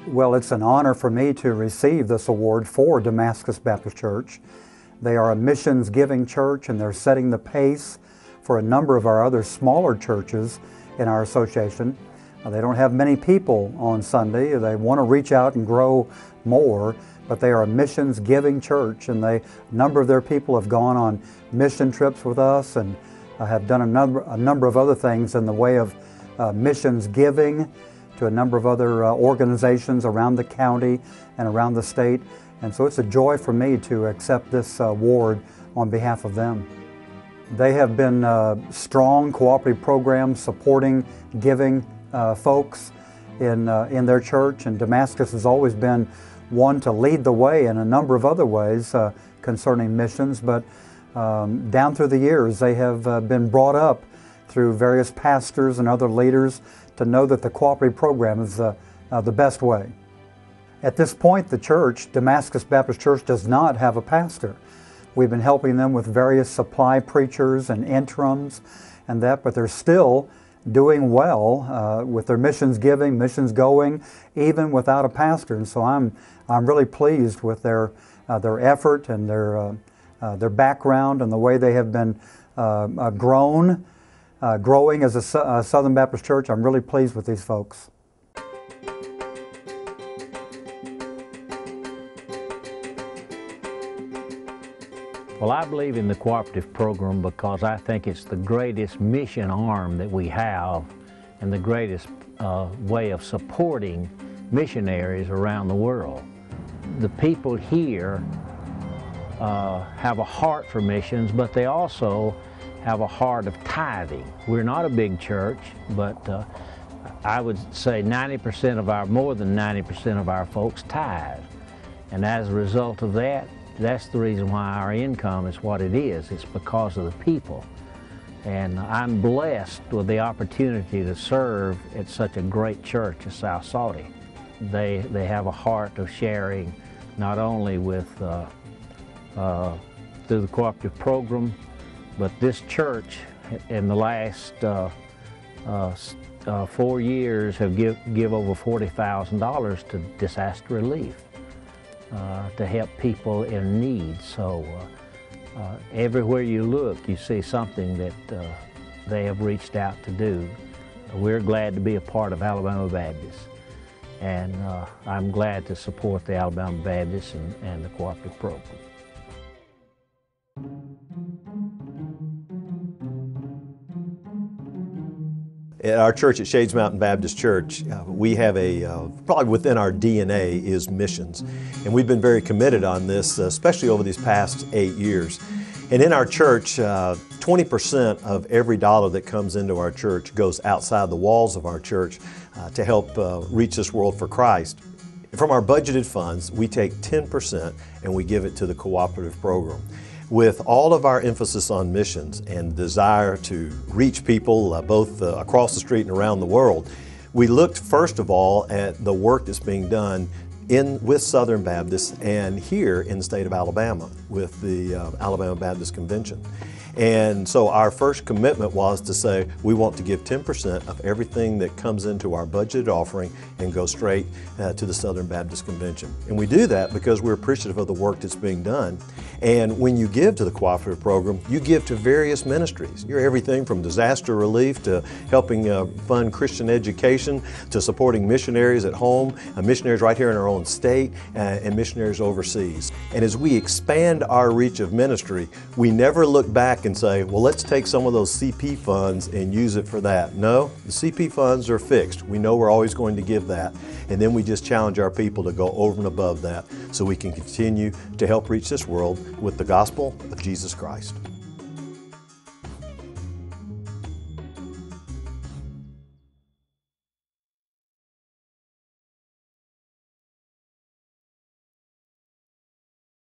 Well, it's an honor for me to receive this award for Damascus Baptist Church. They are a missions-giving church, and they're setting the pace for a number of our other smaller churches in our association. They don't have many people on Sunday. They want to reach out and grow more, but they are a missions-giving church, and a number of their people have gone on mission trips with us and have done a number of other things in the way of missions giving to a number of other organizations around the county and around the state. And so it's a joy for me to accept this award on behalf of them. They have been strong cooperative programs supporting giving folks in their church, and Damascus has always been one to lead the way in a number of other ways concerning missions, but down through the years they have been brought up through various pastors and other leaders to know that the cooperative program is the best way. At this point, the church, Damascus Baptist Church, does not have a pastor. We've been helping them with various supply preachers and interims and that, but they're still doing well with their missions giving, missions going, even without a pastor. And so I'm really pleased with their effort and their background and the way they have been growing as a Southern Baptist Church. I'm really pleased with these folks. Well, I believe in the cooperative program because I think it's the greatest mission arm that we have and the greatest way of supporting missionaries around the world. The people here have a heart for missions, but they also have a heart of tithing. We're not a big church, but I would say more than 90% of our folks tithe. And as a result of that, that's the reason why our income is what it is. It's because of the people. And I'm blessed with the opportunity to serve at such a great church as South Saudi. They have a heart of sharing not only with through the cooperative program, but this church in the last 4 years have give over $40,000 to disaster relief. To help people in need. So everywhere you look, you see something that they have reached out to do. We're glad to be a part of Alabama Baptist, and I'm glad to support the Alabama Baptist and the cooperative program. At our church at Shades Mountain Baptist Church, we have probably within our DNA is missions. And we've been very committed on this, especially over these past 8 years. And in our church, 20% of every dollar that comes into our church goes outside the walls of our church to help reach this world for Christ. From our budgeted funds, we take 10% and we give it to the cooperative program. With all of our emphasis on missions and desire to reach people both across the street and around the world, we looked first of all at the work that's being done with Southern Baptists and here in the state of Alabama with the Alabama Baptist Convention. And so our first commitment was to say we want to give 10% of everything that comes into our budgeted offering and go straight to the Southern Baptist Convention. And we do that because we're appreciative of the work that's being done. And when you give to the cooperative program, you give to various ministries. You're everything from disaster relief to helping fund Christian education to supporting missionaries at home, missionaries right here in our own state, and missionaries overseas. And as we expand our reach of ministry, we never look back and say, well, let's take some of those CP funds and use it for that. No, the CP funds are fixed. We know we're always going to give that. And then we just challenge our people to go over and above that so we can continue to help reach this world with the gospel of Jesus Christ.